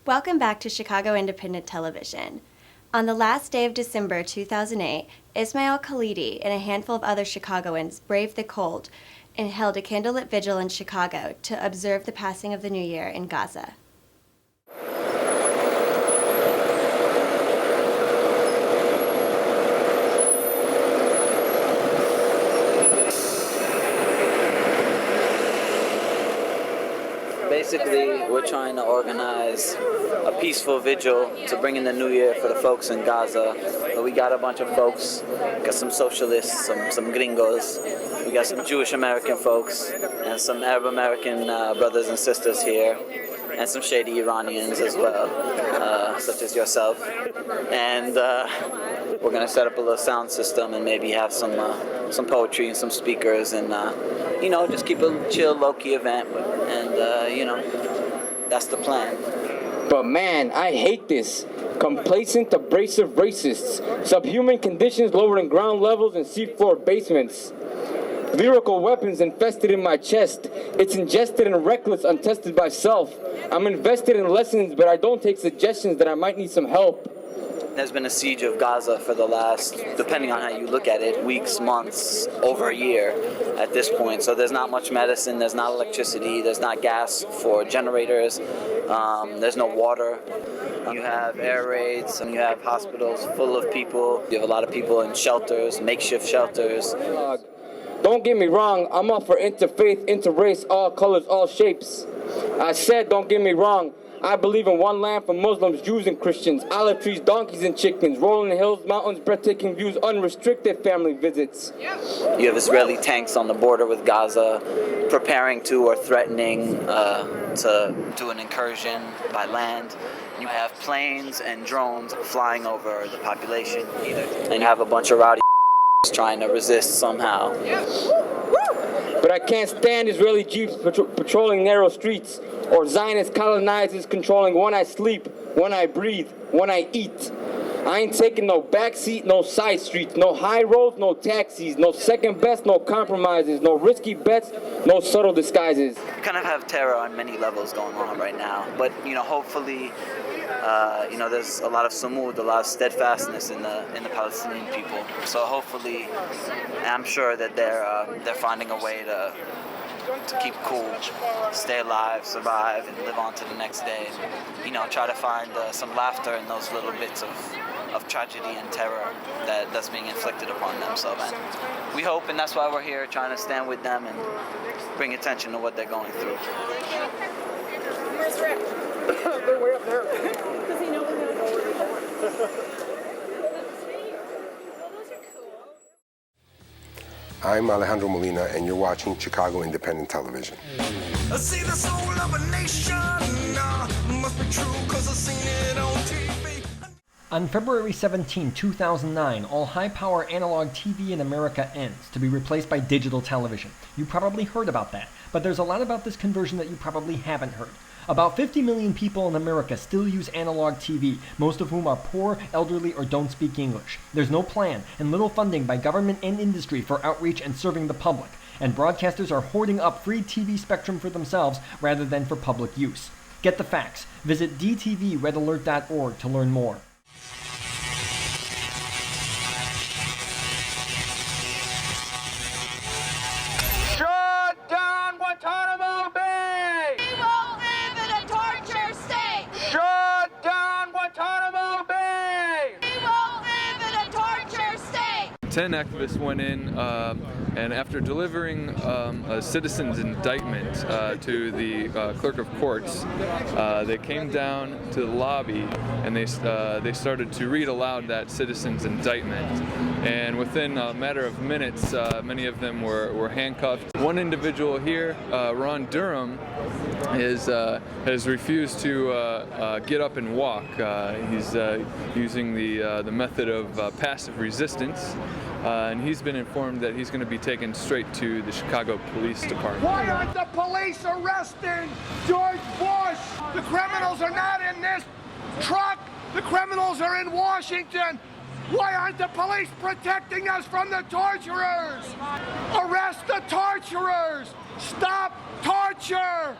Welcome back to Chicago Independent Television. On the last day of December 2008, Ismail Khalidi and a handful of other Chicagoans braved the cold and held a candlelit vigil in Chicago to observe the passing of the New Year in Gaza. Basically, we're trying to organize a peaceful vigil to bring in the new year for the folks in Gaza. But we got a bunch of folks, got some socialists, some gringos, we got some Jewish American folks, and some Arab American brothers and sisters here, and some shady Iranians as well, such as yourself. And we're gonna set up a little sound system and maybe have some poetry and some speakers, and just keep a chill, low-key event. And that's the plan. But man, I hate this. Complacent, abrasive racists. Subhuman conditions lower than ground levels and seafloor basements. Lyrical weapons infested in my chest. It's ingested and reckless, untested by self. I'm invested in lessons, but I don't take suggestions that I might need some help. There's been a siege of Gaza for the last, depending on how you look at it, weeks, months, over a year at this point. So there's not much medicine, there's not electricity, there's not gas for generators, there's no water. You have air raids, and you have hospitals full of people. You have a lot of people in shelters, makeshift shelters. Don't get me wrong, I'm all for interfaith, interrace, all colors, all shapes. I said, don't get me wrong, I believe in one land for Muslims, Jews, and Christians. Olive trees, donkeys, and chickens. Rolling hills, mountains, breathtaking views, unrestricted family visits. You have Israeli tanks on the border with Gaza, preparing to or threatening to do an incursion by land. You have planes and drones flying over the population, and you have a bunch of rowdy trying to resist somehow. But I can't stand Israeli jeeps patrolling narrow streets, or Zionist colonizers controlling when I sleep, when I breathe, when I eat. I ain't taking no backseat, no side streets, no high roads, no taxis, no second best, no compromises, no risky bets, no subtle disguises. We kind of have terror on many levels going on right now, but hopefully, there's a lot of sumud, a lot of steadfastness in the Palestinian people. So hopefully, I'm sure that they're finding a way to keep cool, stay alive, survive, and live on to the next day. And, try to find some laughter in those little bits of tragedy and terror that's being inflicted upon them. So, man, we hope, and that's why we're here, trying to stand with them and bring attention to what they're going through. Where's Rick? They're way up there. Does he know we're going? I'm Alejandro Molina, and you're watching Chicago Independent Television. I see the soul of a nation, must be true 'cause I've seen it on TV. On February 17, 2009, all high-power analog TV in America ends, to be replaced by digital television. You probably heard about that, but there's a lot about this conversion that you probably haven't heard. About 50 million people in America still use analog TV, most of whom are poor, elderly, or don't speak English. There's no plan and little funding by government and industry for outreach and serving the public, and broadcasters are hoarding up free TV spectrum for themselves rather than for public use. Get the facts. Visit dtvredalert.org to learn more. We won't live in a torture state! Shut down Guantanamo Bay! We won't live in a torture state! 10 activists went in, and after delivering a citizen's indictment to the clerk of courts, they came down to the lobby and they started to read aloud that citizen's indictment. And within a matter of minutes, many of them were handcuffed. One individual here, Ron Durham, has refused to get up and walk. He's using the method of passive resistance. And he's been informed that he's going to be taken straight to the Chicago Police Department. Why aren't the police arresting George Bush? The criminals are not in this truck. The criminals are in Washington. Why aren't the police protecting us from the torturers? Arrest the torturers! Stop torture!